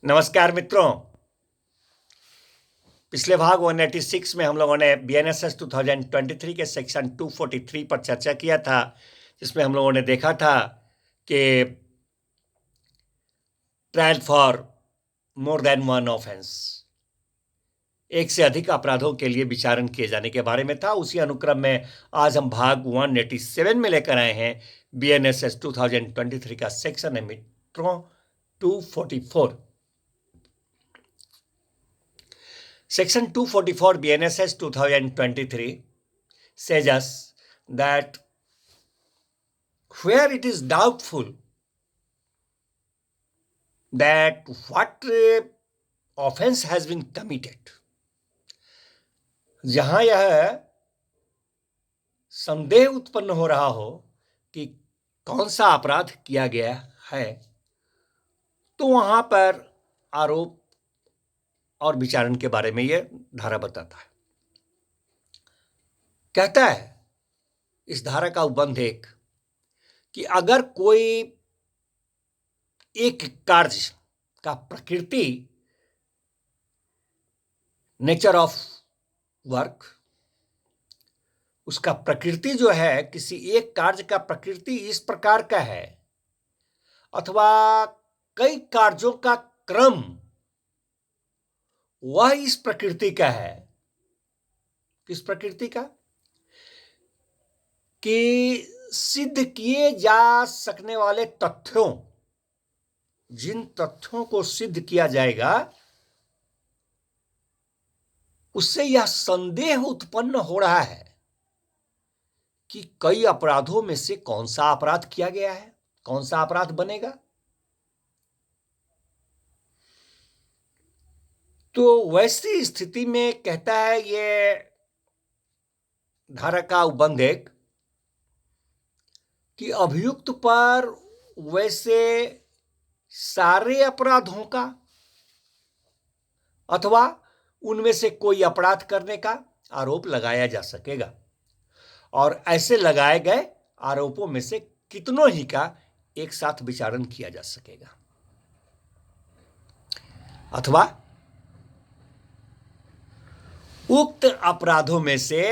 नमस्कार मित्रों। पिछले भाग 186 में हम लोगों ने BNSS 2023 के सेक्शन 243 पर चर्चा किया था, जिसमें हम लोगों ने देखा था कि trial for more than one offence, एक से अधिक अपराधों के लिए विचारण किए जाने के बारे में था। उसी अनुक्रम में आज हम भाग 187 में लेकर आए हैं। BNSS 2023 का सेक्शन है मित्रों 244। Section 244 BNSS 2023 says us that where it is doubtful that what offense has been committed, जहां यह संदेह उत्पन्न हो रहा हो कि कौन सा अपराध किया गया है, तो वहां पर आरोप और विचारण के बारे में यह धारा बताता है। कहता है इस धारा का उपबंध एक कि अगर कोई एक कार्य का प्रकृति, नेचर ऑफ वर्क, उसका प्रकृति जो है, किसी एक कार्य का प्रकृति इस प्रकार का है अथवा कई कार्यों का क्रम वह इस प्रकृति का है। किस प्रकृति का? कि सिद्ध किए जा सकने वाले तथ्यों, जिन तथ्यों को सिद्ध किया जाएगा उससे यह संदेह उत्पन्न हो रहा है कि कई अपराधों में से कौन सा अपराध किया गया है, कौन सा अपराध बनेगा। तो वैसी स्थिति में कहता है ये धारा का उपबंध एक कि अभियुक्त पर वैसे सारे अपराधों का अथवा उनमें से कोई अपराध करने का आरोप लगाया जा सकेगा, और ऐसे लगाए गए आरोपों में से कितनों ही का एक साथ विचारण किया जा सकेगा, अथवा उक्त अपराधों में से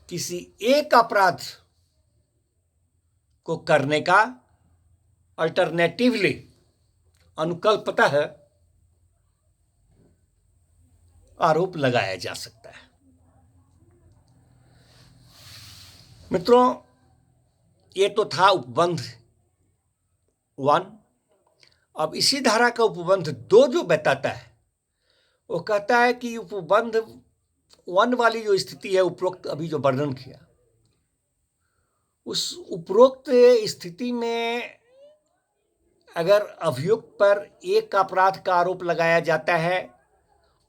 किसी एक अपराध को करने का अल्टरनेटिवली, अनुकल्पतः आरोप लगाया जा सकता है। मित्रों, ये तो था उपबंध 1। अब इसी धारा का उपबंध 2 जो बताता है, वो कहता है कि उपबंध 1 वाली जो स्थिति है, उपरोक्त अभी जो वर्णन किया, उस उपरोक्त स्थिति में अगर अभियुक्त पर एक अपराध का आरोप लगाया जाता है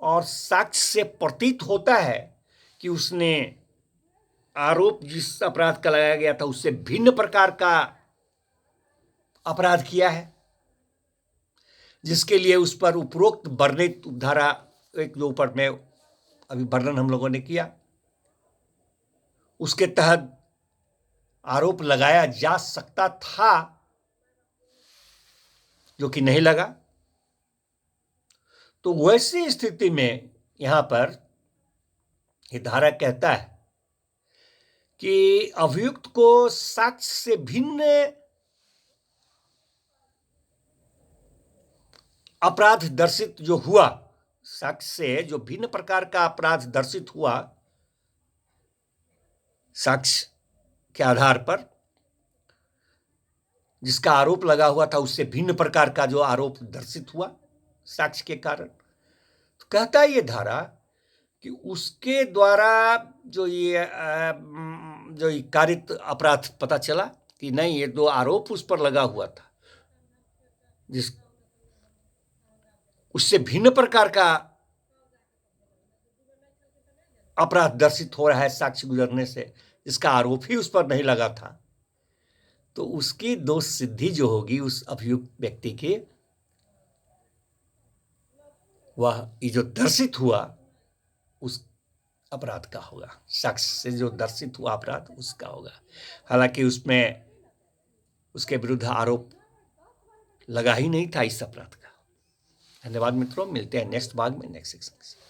और साक्ष्य से प्रतीत होता है कि उसने आरोप जिस अपराध का लगाया गया था उससे भिन्न प्रकार का अपराध किया है, जिसके लिए उस पर उपरोक्त वर्णित धारा एक जो ऊपर में अभी वर्णन हम लोगों ने किया, उसके तहत आरोप लगाया जा सकता था, जो कि नहीं लगा। तो वैसी स्थिति में यहां पर यह धारा कहता है कि अभियुक्त को साक्ष्य से भिन्न अपराध दर्शित जो हुआ, साक्ष्य से जो भिन्न प्रकार का अपराध दर्शित हुआ, साक्ष्य के आधार पर जिसका आरोप लगा हुआ था उससे भिन्न प्रकार का जो आरोप दर्शित हुआ साक्ष्य के कारण, तो कहता है ये धारा कि उसके द्वारा जो ये कारित अपराध पता चला कि नहीं, ये 2 आरोप उस पर लगा हुआ था, जिस उससे भिन्न प्रकार का अपराध दर्शित हो रहा है साक्ष्य गुजरने से, जिसका आरोप ही उस पर नहीं लगा था, तो उसकी दोष सिद्धि जो होगी उस अभियुक्त व्यक्ति की, वह ये जो दर्शित हुआ उस अपराध का होगा, साक्ष्य से जो दर्शित हुआ अपराध उसका होगा। हालांकि उसमें उसके विरुद्ध आरोप लगा ही नहीं था इस अपराध का, धन्यवाद मित्रों, मिलते हैं नेक्स्ट भाग में नेक्स्ट सेक्शन से।